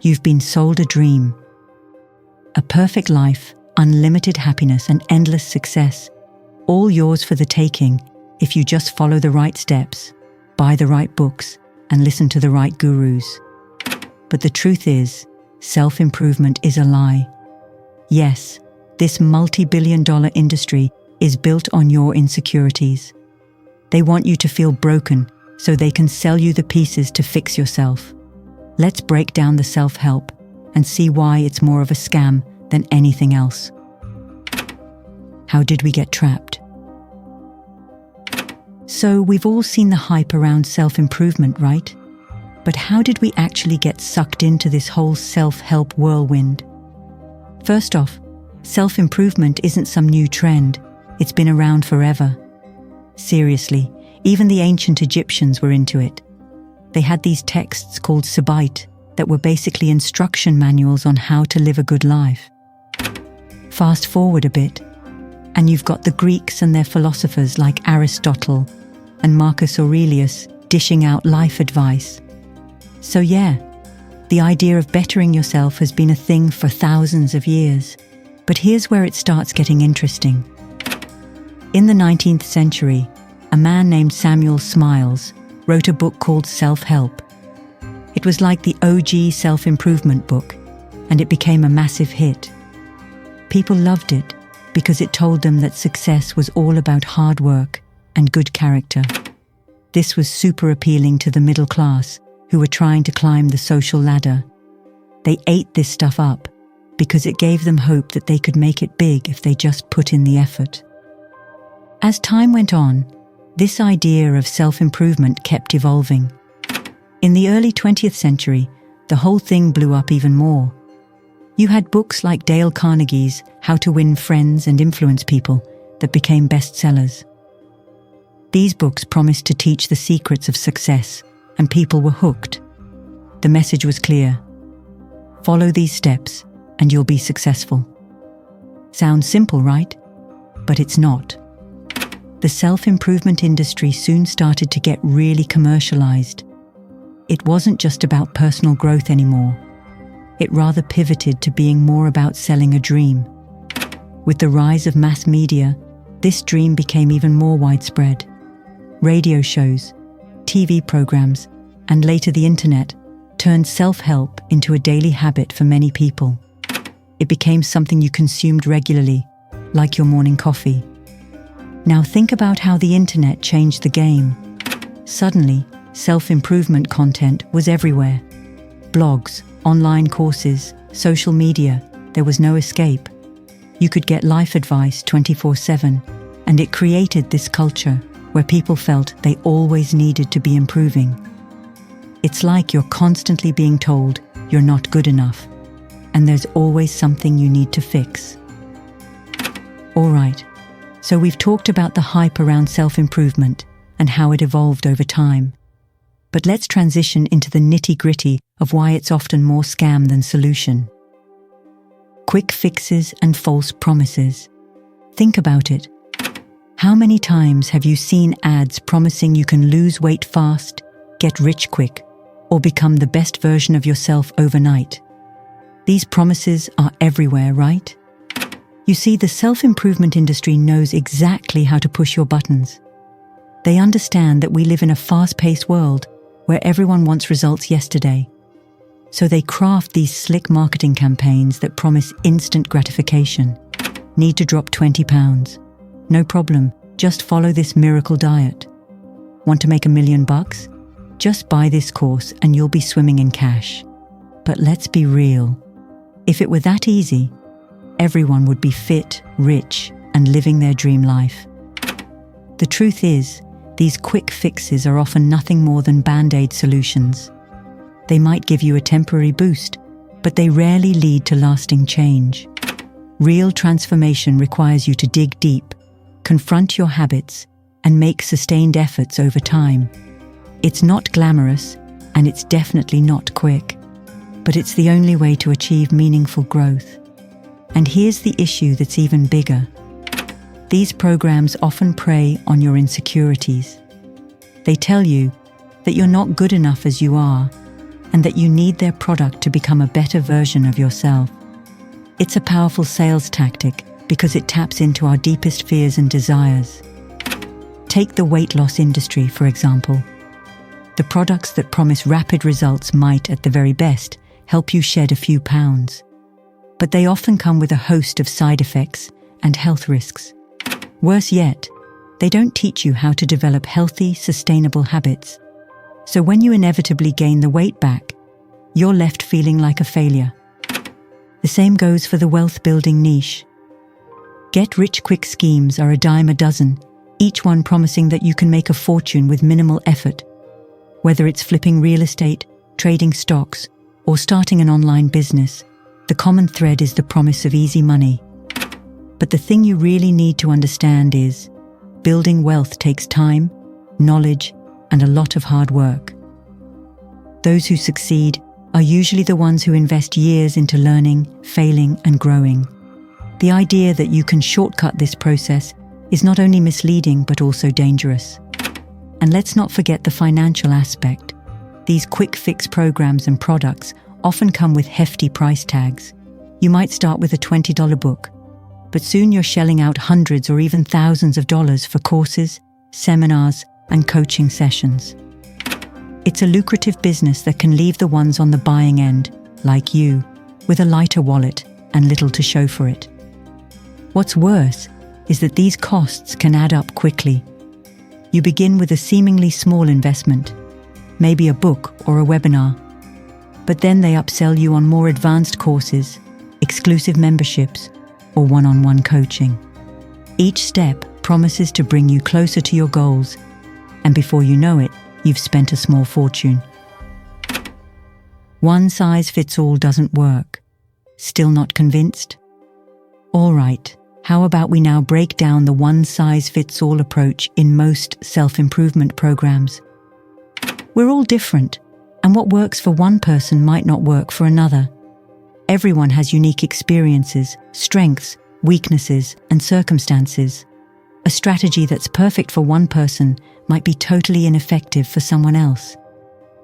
you've been sold a dream. A perfect life, unlimited happiness and endless success, all yours for the taking if you just follow the right steps, buy the right books, and listen to the right gurus. But the truth is, self-improvement is a lie. Yes, this multi-billion-dollar industry is built on your insecurities. They want you to feel broken so they can sell you the pieces to fix yourself. Let's break down the self-help and see why it's more of a scam than anything else. How did we get trapped? So we've all seen the hype around self-improvement, right? But how did we actually get sucked into this whole self-help whirlwind? First off, self-improvement isn't some new trend. It's been around forever. Seriously, even the ancient Egyptians were into it. They had these texts called sabait that were basically instruction manuals on how to live a good life. Fast forward a bit, and you've got the Greeks and their philosophers like Aristotle and Marcus Aurelius dishing out life advice. So yeah, the idea of bettering yourself has been a thing for thousands of years. But here's where it starts getting interesting. In the 19th century, a man named Samuel Smiles wrote a book called Self-Help. It was like the OG self-improvement book, and it became a massive hit. People loved it because it told them that success was all about hard work and good character. This was super appealing to the middle class who were trying to climb the social ladder. They ate this stuff up because it gave them hope that they could make it big if they just put in the effort. As time went on, this idea of self-improvement kept evolving. In the early 20th century, the whole thing blew up even more. You had books like Dale Carnegie's How to Win Friends and Influence People that became bestsellers. These books promised to teach the secrets of success, and people were hooked. The message was clear. Follow these steps, and you'll be successful. Sounds simple, right? But it's not. The self-improvement industry soon started to get really commercialized. It wasn't just about personal growth anymore. It rather pivoted to being more about selling a dream. With the rise of mass media, this dream became even more widespread. Radio shows, TV programs, and later the internet turned self-help into a daily habit for many people. It became something you consumed regularly, like your morning coffee. Now think about how the internet changed the game. Suddenly, self-improvement content was everywhere. Blogs, online courses, social media, there was no escape. You could get life advice 24/7, and it created this culture where people felt they always needed to be improving. It's like you're constantly being told you're not good enough, and there's always something you need to fix. All right, so we've talked about the hype around self-improvement and how it evolved over time. But let's transition into the nitty-gritty of why it's often more scam than solution. Quick fixes and false promises. Think about it. How many times have you seen ads promising you can lose weight fast, get rich quick, or become the best version of yourself overnight? These promises are everywhere, right? You see, the self-improvement industry knows exactly how to push your buttons. They understand that we live in a fast-paced world where everyone wants results yesterday. So they craft these slick marketing campaigns that promise instant gratification. Need to drop 20 pounds? No problem, just follow this miracle diet. Want to make $1 million? Just buy this course and you'll be swimming in cash. But let's be real. If it were that easy, everyone would be fit, rich, and living their dream life. The truth is, these quick fixes are often nothing more than band-aid solutions. They might give you a temporary boost, but they rarely lead to lasting change. Real transformation requires you to dig deep, confront your habits, and make sustained efforts over time. It's not glamorous, and it's definitely not quick, but it's the only way to achieve meaningful growth. And here's the issue that's even bigger. These programs often prey on your insecurities. They tell you that you're not good enough as you are, and that you need their product to become a better version of yourself. It's a powerful sales tactic because it taps into our deepest fears and desires. Take the weight loss industry, for example. The products that promise rapid results might, at the very best, help you shed a few pounds. But they often come with a host of side effects and health risks. Worse yet, they don't teach you how to develop healthy, sustainable habits. So when you inevitably gain the weight back, you're left feeling like a failure. The same goes for the wealth-building niche. Get-rich-quick schemes are a dime a dozen, each one promising that you can make a fortune with minimal effort. Whether it's flipping real estate, trading stocks, or starting an online business, the common thread is the promise of easy money. But the thing you really need to understand is, building wealth takes time, knowledge, and a lot of hard work. Those who succeed are usually the ones who invest years into learning, failing, and growing. The idea that you can shortcut this process is not only misleading but also dangerous. And let's not forget the financial aspect. These quick-fix programs and products often come with hefty price tags. You might start with a $20 book, but soon you're shelling out hundreds or even thousands of dollars for courses, seminars, and coaching sessions. It's a lucrative business that can leave the ones on the buying end, like you, with a lighter wallet and little to show for it. What's worse is that these costs can add up quickly. You begin with a seemingly small investment, maybe a book or a webinar, but then they upsell you on more advanced courses, exclusive memberships, or one-on-one coaching. Each step promises to bring you closer to your goals, and before you know it, you've spent a small fortune. One size fits all doesn't work. Still not convinced? All right, how about we now break down the one-size-fits-all approach in most self-improvement programs? We're all different, and what works for one person might not work for another. Everyone has unique experiences, strengths, weaknesses, and circumstances. A strategy that's perfect for one person might be totally ineffective for someone else.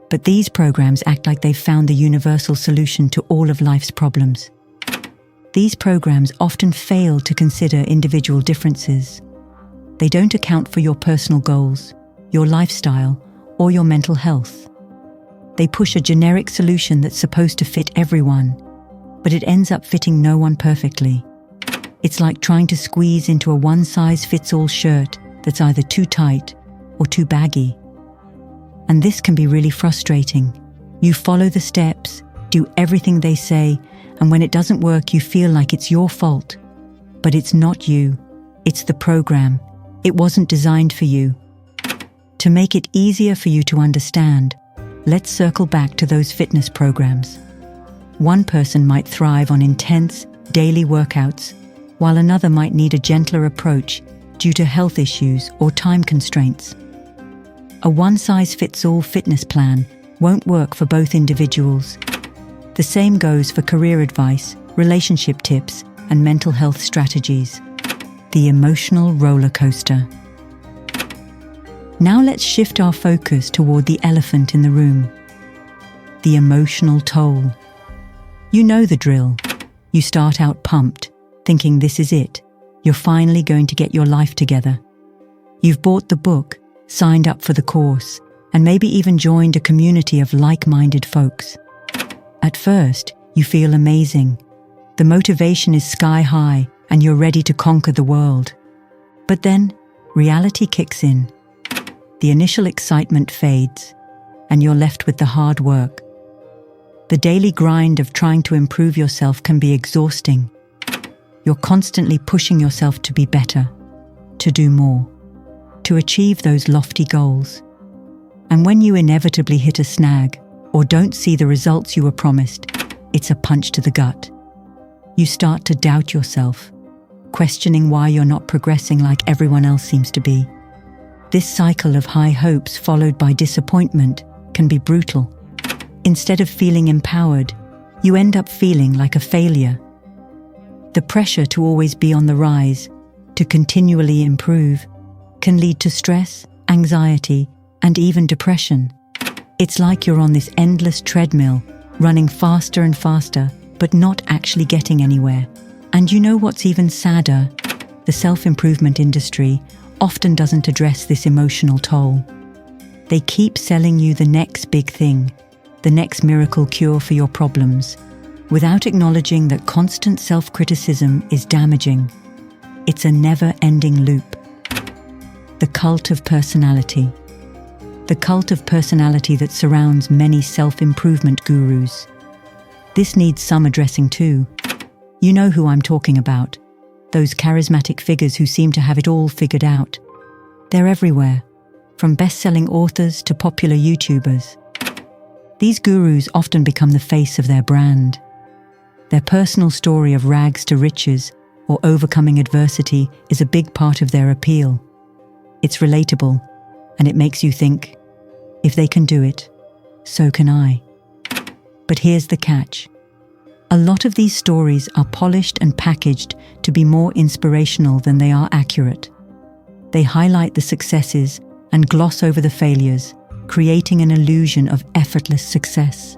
But these programs act like they've found the universal solution to all of life's problems. These programs often fail to consider individual differences. They don't account for your personal goals, your lifestyle, or your mental health. They push a generic solution that's supposed to fit everyone, but it ends up fitting no one perfectly. It's like trying to squeeze into a one-size-fits-all shirt that's either too tight or too baggy. And this can be really frustrating. You follow the steps, do everything they say, and when it doesn't work, you feel like it's your fault. But it's not you. It's the program. It wasn't designed for you. To make it easier for you to understand, let's circle back to those fitness programs. One person might thrive on intense, daily workouts, while another might need a gentler approach due to health issues or time constraints. A one-size-fits-all fitness plan won't work for both individuals. The same goes for career advice, relationship tips, and mental health strategies. The emotional roller coaster. Now let's shift our focus toward the elephant in the room. The emotional toll. You know the drill. You start out pumped, thinking this is it. You're finally going to get your life together. You've bought the book, signed up for the course, and maybe even joined a community of like-minded folks. At first, you feel amazing. The motivation is sky high, and you're ready to conquer the world. But then, reality kicks in. The initial excitement fades, and you're left with the hard work. The daily grind of trying to improve yourself can be exhausting. You're constantly pushing yourself to be better, to do more, to achieve those lofty goals. And when you inevitably hit a snag, or don't see the results you were promised, it's a punch to the gut. You start to doubt yourself, questioning why you're not progressing like everyone else seems to be. This cycle of high hopes followed by disappointment can be brutal. Instead of feeling empowered, you end up feeling like a failure. The pressure to always be on the rise, to continually improve, can lead to stress, anxiety, and even depression. It's like you're on this endless treadmill, running faster and faster, but not actually getting anywhere. And you know what's even sadder? The self-improvement industry often doesn't address this emotional toll. They keep selling you the next big thing, the next miracle cure for your problems, without acknowledging that constant self-criticism is damaging. It's a never-ending loop. The cult of personality. The cult of personality that surrounds many self-improvement gurus. This needs some addressing too. You know who I'm talking about. Those charismatic figures who seem to have it all figured out. They're everywhere, from best-selling authors to popular YouTubers. These gurus often become the face of their brand. Their personal story of rags to riches or overcoming adversity is a big part of their appeal. It's relatable, and it makes you think, if they can do it, so can I. But here's the catch. A lot of these stories are polished and packaged to be more inspirational than they are accurate. They highlight the successes and gloss over the failures, creating an illusion of effortless success.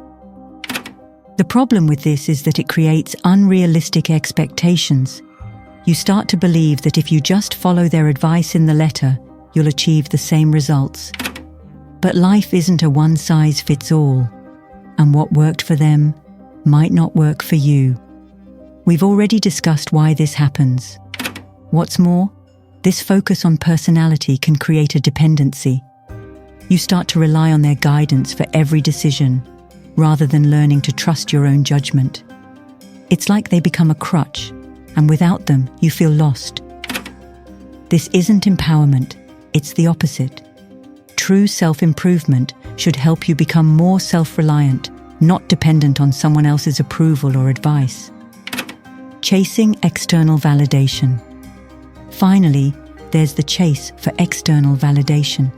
The problem with this is that it creates unrealistic expectations. You start to believe that if you just follow their advice in the letter, you'll achieve the same results. But life isn't a one-size-fits-all, and what worked for them might not work for you. We've already discussed why this happens. What's more, this focus on personality can create a dependency. You start to rely on their guidance for every decision, rather than learning to trust your own judgment. It's like they become a crutch, and without them, you feel lost. This isn't empowerment, it's the opposite. True self-improvement should help you become more self-reliant, not dependent on someone else's approval or advice. Chasing external validation. Finally, there's the chase for external validation.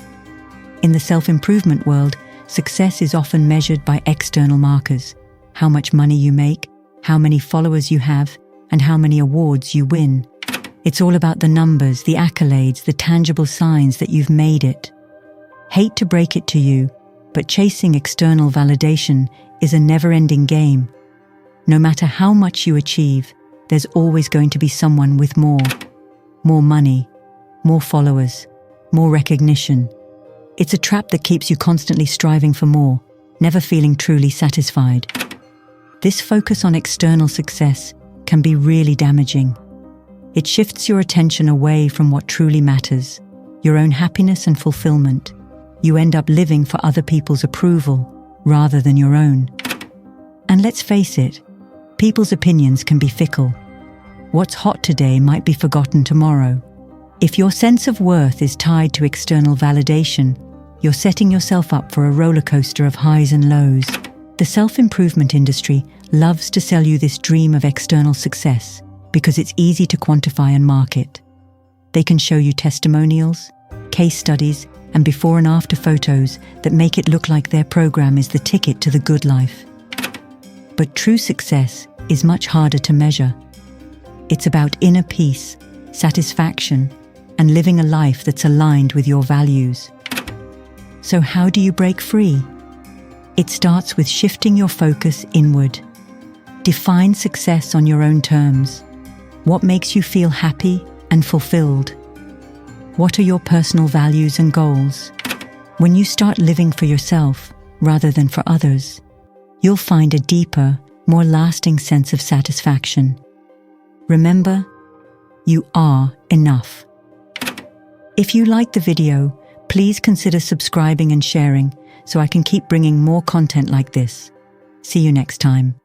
In the self-improvement world, success is often measured by external markers: how much money you make, how many followers you have, and how many awards you win. It's all about the numbers, the accolades, the tangible signs that you've made it. Hate to break it to you, but chasing external validation is a never-ending game. No matter how much you achieve, there's always going to be someone with more. More money, more followers, more recognition. It's a trap that keeps you constantly striving for more, never feeling truly satisfied. This focus on external success can be really damaging. It shifts your attention away from what truly matters, your own happiness and fulfillment. You end up living for other people's approval rather than your own. And let's face it, people's opinions can be fickle. What's hot today might be forgotten tomorrow. If your sense of worth is tied to external validation, you're setting yourself up for a roller coaster of highs and lows. The self-improvement industry loves to sell you this dream of external success because it's easy to quantify and market. They can show you testimonials, case studies, and before and after photos that make it look like their program is the ticket to the good life. But true success is much harder to measure. It's about inner peace, satisfaction, and living a life that's aligned with your values. So how do you break free? It starts with shifting your focus inward. Define success on your own terms. What makes you feel happy and fulfilled? What are your personal values and goals? When you start living for yourself rather than for others, you'll find a deeper, more lasting sense of satisfaction. Remember, you are enough. If you liked the video, please consider subscribing and sharing so I can keep bringing more content like this. See you next time.